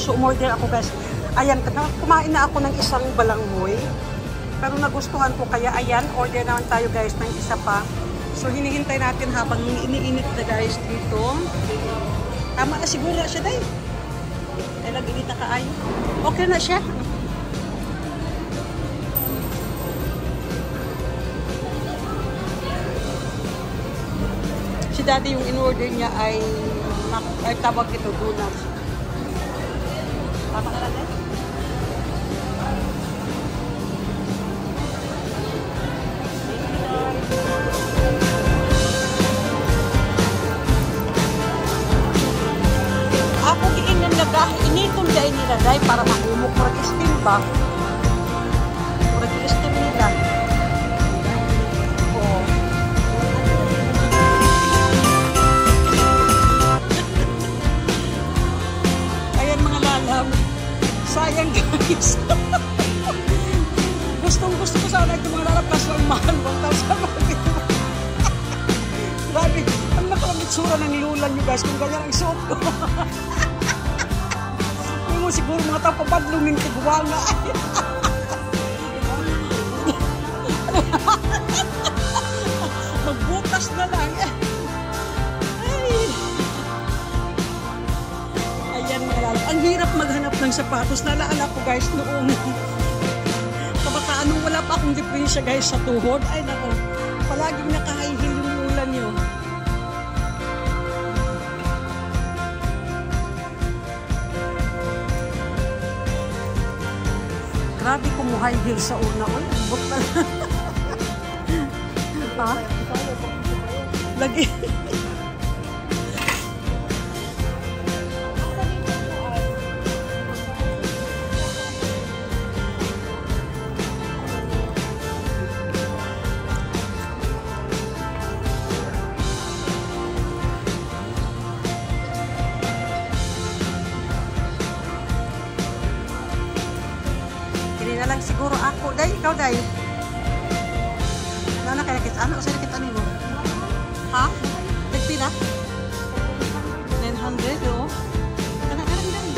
So, umorder ako guys. Ayan, kumain na ako ng isang balanghoy. Pero nagustuhan ko, kaya ayan, order naman tayo guys ng isa pa. So, hinihintay natin habang iniinit na guys dito. Tama na siguro siya dahil. Ay, nag-init na kaayo. Okay na siya. Si daddy yung in-order niya ay tawag ito, donuts. Tama ka natin? Ako giingnan nagahi, initon dahil nila dahil para mahumok para istim ba? Para istim nila. Oh. Ayan mga lalam. Sayang guys. Gustong-gusto ko sana itong mga lalap kaso ang mahal. 1,000 Grabe. Ang nakamitsura ng lula nyo guys kung ganyan ang suot ko. Hindi mo siguro mga tapapadlong ng tigwala. Magbukas na lang. Ayan mga lalap. Ang hirap maghanap ng sapatos. Naalala ko guys noong kabataan nung wala pa akong diferensya guys sa tuhod. Ay nako. Palaging nakahihil yung lula nyo. Grabe kumuhay heel sa una. Uy, bot na. Ha? Lagi. Lang siguro ako, day, ikaw day. Ano na kaya kita? Ano? Saan kita mo? Ha? Nagpila? 900, oh. Kanang-kanang day.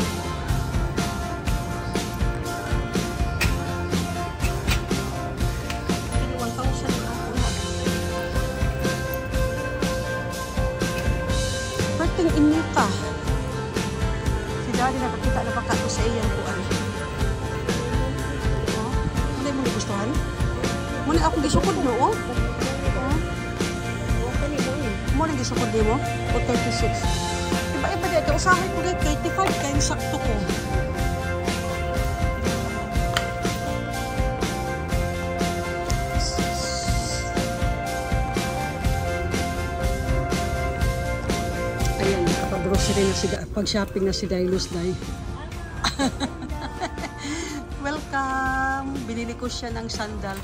Hindi, 1,000 ako na. Perting inuta. Si daddy nakakita na baka ko sa iyan po. Gustuhan? Muna akong gisukod mo, oh. Muna gisukod din mo? O 36. Iba-iba dito. Usahay ko dito. 35 kaya sakto ko. Ayan, kapag-grocery na si pag-shopping na si Dailos Day. Welcome! Binili ko siya ng sandal.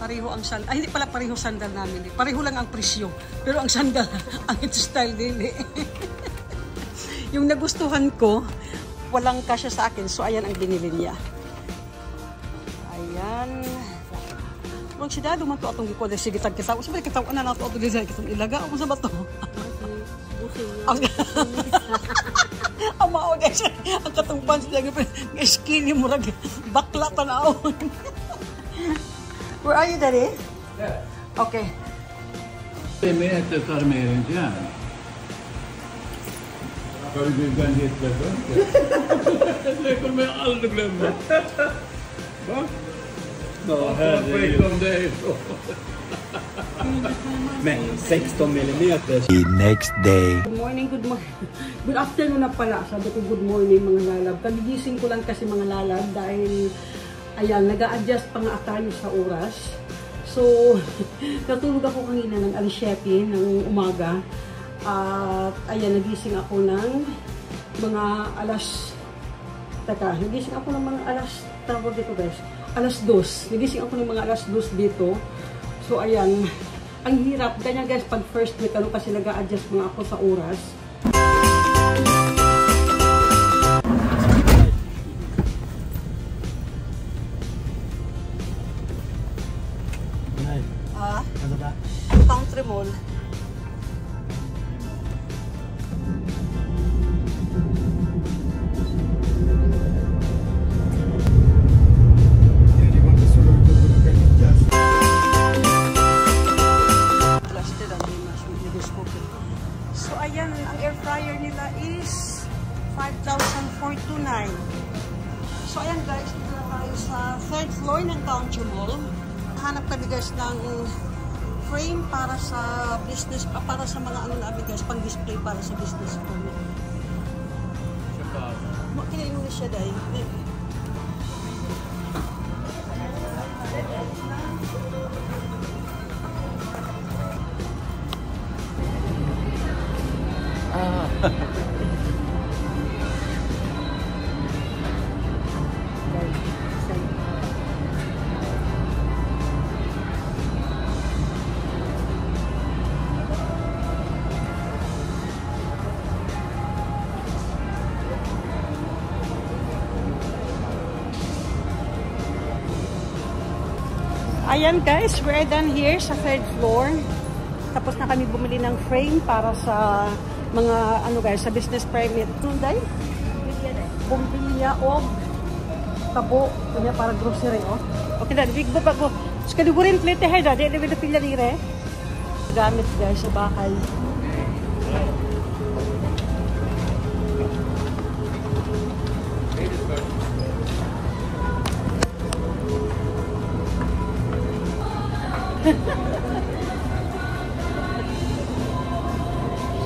Pareho ang sandal. Ay, hindi pala pareho sandal namin. Pareho lang ang presyo. Pero ang sandal, ang style dili. Yung nagustuhan ko, walang kasya sa akin. So, ayan ang binili niya. Ayan. Huwag siya dado man ito atong gikod. Sige, tagkitaw. Sabi, kitaw na na ito atong design. Kitang ilaga. Ako sa ba ito? Ang mao guys, ang katong pants niya, skinny mo rag, bakla tanawon. Where are you, Daddy? Yeah. Okay. Det med ätesarmeringsjärn. Ska vi bygga en Hitlerbunker? Det kommer jag aldrig glömma. Va? Ja, herregud. Om det är så. Men 16 millimeter. The next day. Good morning, good morning. Good afternoon na pala. Sabi ko good morning mga lalab. Kagigising ko lang kasi mga lalab dahil ayan, nag-a-adjust pa nga tayo sa oras. So, natulog ako kanina ng alas 7 ng umaga. At ayan, nagising ako ng mga alas... Teka, nagising ako ng mga alas... Tawag dito guys. Alas 2. Nagising ako ng mga alas 2 dito. So, ayan. Ang hirap. Ganyan guys, pag first week, ano kasi nag-a-adjust mga ako sa oras. Country Mall. So ayan guys, dito na tayo sa third floor ng Country Mall. Hanap kami guys ng frame para sa business, para sa mga ano namin guys, pang display para sa business ko. Kinain mo siya dahil. Ayan guys, we're done here sa third floor. Tapos na kami bumili ng frame para sa mga ano guys, sa business permit. Tunday? Bumbilya o tabo. Kanya para grocery o. Okay na, big ba ko. Skadugurin plate hay da, di na pila dire. Gamit guys sa bahay.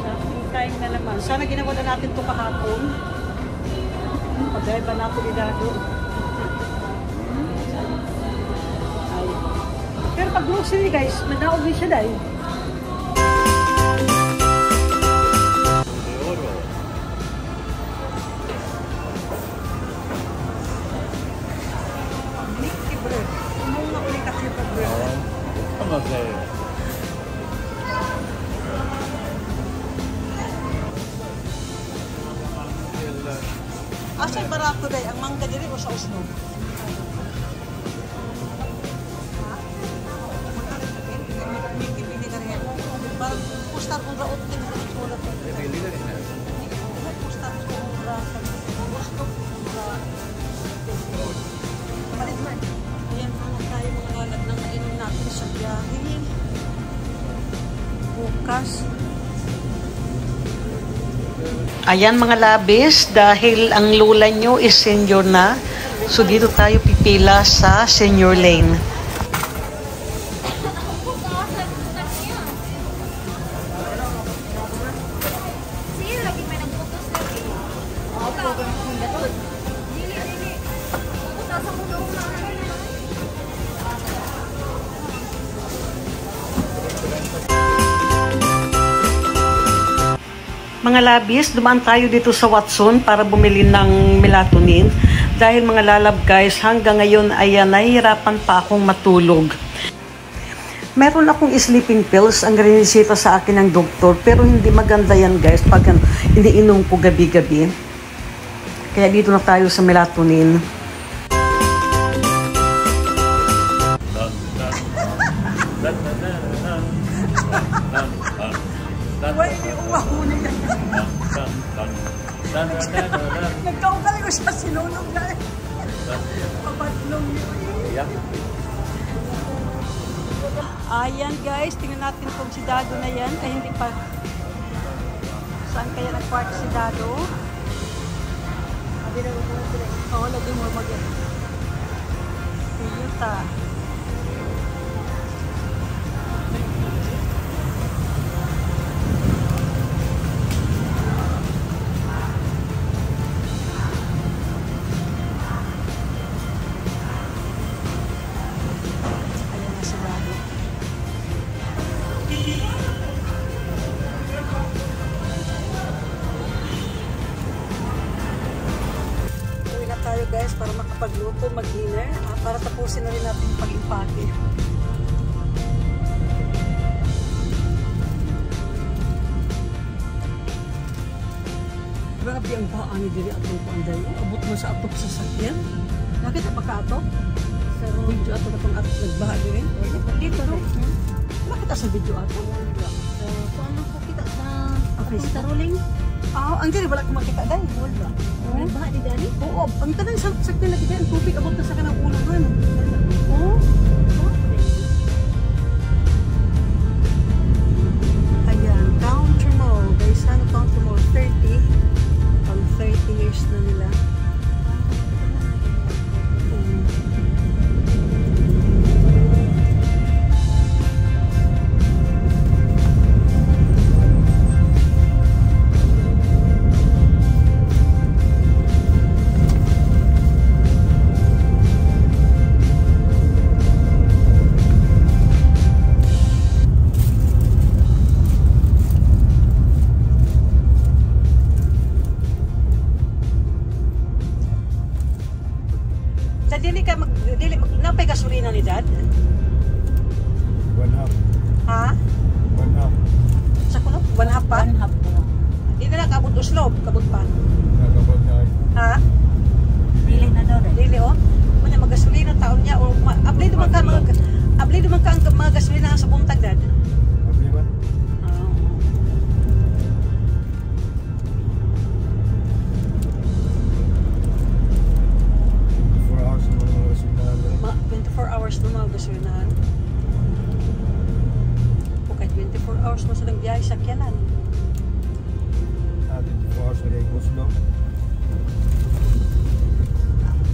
Shopping time na naman. Sana ginawa na natin ito kahapon. Pagdahil ba na ako lidado? Ay. Pero pag grocery guys, manaog din siya dahil. Mickey bread. Umong na ulit kasi pag bread. Come on, say it. Asa'y barato day, ang mangga diri o sa usno? Bili ka rin. Parang pustar kong raot din sa sulat. Bili ka rin. Pustar kong rasa. Gusto kong palit man. Ayan mga tayo mga lalad ng nainom natin sa biyahe. Bukas. Ayan mga labis, dahil ang lula nyo is senior na, so dito tayo pipila sa senior lane. Mga labis, dumaan tayo dito sa Watson para bumili ng melatonin. Dahil mga lalab guys, hanggang ngayon ay nahihirapan pa akong matulog. Meron akong sleeping pills, ang rinisita sa akin ng doktor, pero hindi maganda yan guys pag iniinom ko gabi-gabi. Kaya dito na tayo sa melatonin. Nagkaugali ko siya, sinulog na eh. Papatlong yun. Ayan guys, tingnan natin kung si Dado na yan. Ay hindi pa. Saan kaya nag-park si Dado? Oo, lagi mo mag-yan. Toyota. Guys, para makapagluto, mag-dinner, para tapusin na rin natin yung pag-impake. Grabe ang baan ni diri atong panday. Abot mo sa atong sasakyan. Nakita pa ka ato? Sa video ato na pang ato nagbaha diri. Dito no. Nakita sa video ato. Paano ko kita sa Facebook rolling? Ang diri wala ko makita dai. Wala. Nagbaha di dali? Oo, ang tanang sakyan lagi dai, tubig abot na sa kanang ulohan. Oo. Ayan, Country Mall. Guys, ano Country Mall? 30. Pang 30 years na nila. dili napay gasolina ni Dad? 1 half. Ha? 1 half. Sa kuno? 1 half pa? 1 half po. Di na lang kabot uslob, kabot pa. Nagabot na. Ha? Dili na daw rin. Dili oh. Muna magasolina taon niya o apply duman ka ang mga gasolina sa buntag Dad. Abli man. Ah. 4 hours na mga resultahan. 24 hours na mga gasolinahan. Okay, 24 hours na silang biyahe sa Kyanan. 24 hours na kayo gusto, no?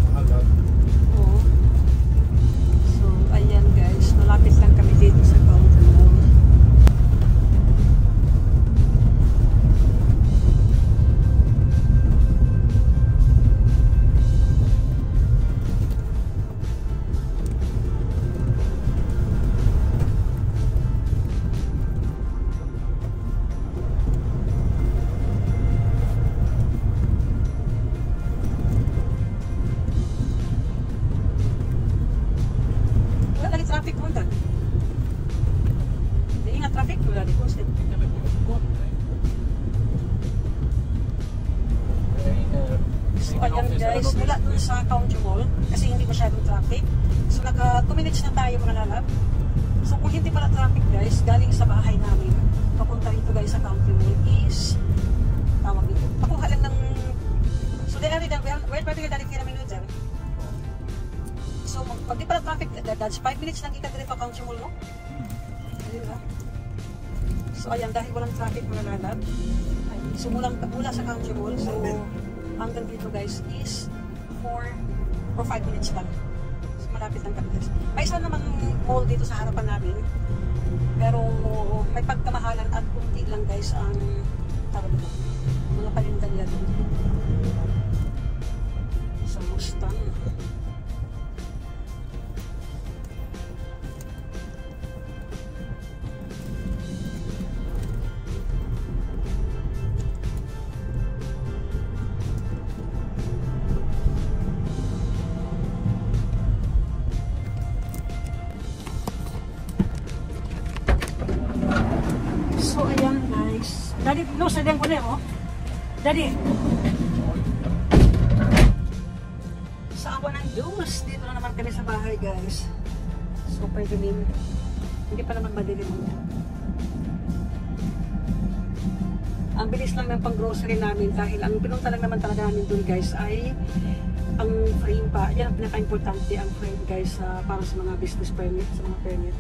Mahal lang. Oo. So, ayan guys, malapit lang kami dito sa Fountain Mall. Wala lagi traffic mo doon. Hindi nga traffic, wala di posted. So ayan guys, mula dun sa Country Mall, kasi hindi masyadong traffic. So naka 2 minutes na tayo mga lalab. So kung hindi pala traffic guys, galing sa bahay namin, papunta rito guys sa Country Mall is, tawag dito, pakuha lang ng, so dari na, where pwede ka dari kira minuto dyan? So, pag di pala traffic, that's 5 minutes lang kita dito pa Country Mall, no? Diba? So, ayan, dahil walang traffic mga lalab. So, mula sa Country Mall, so, hanggang dito guys is 4 or 5 minutes lang. So, malapit lang kami guys. May isa namang mall dito sa harapan namin. Pero, may pagkamahalan at kunti lang guys ang tawag dito. Mga paninda nila dito. Sa Mustang. So, ayan guys. Daddy, no, sadyan ko na yun, oh. Daddy. Sa awa ng Diyos, dito na naman kami sa bahay, guys. Super dilim. Hindi pa naman madilim. Ang bilis lang ng pang-grocery namin dahil ang pinunta lang naman talaga namin dun, guys, ay ang frame pa. Yan ang pinaka-importante, ang frame, guys, para sa mga business permit, sa mga permit.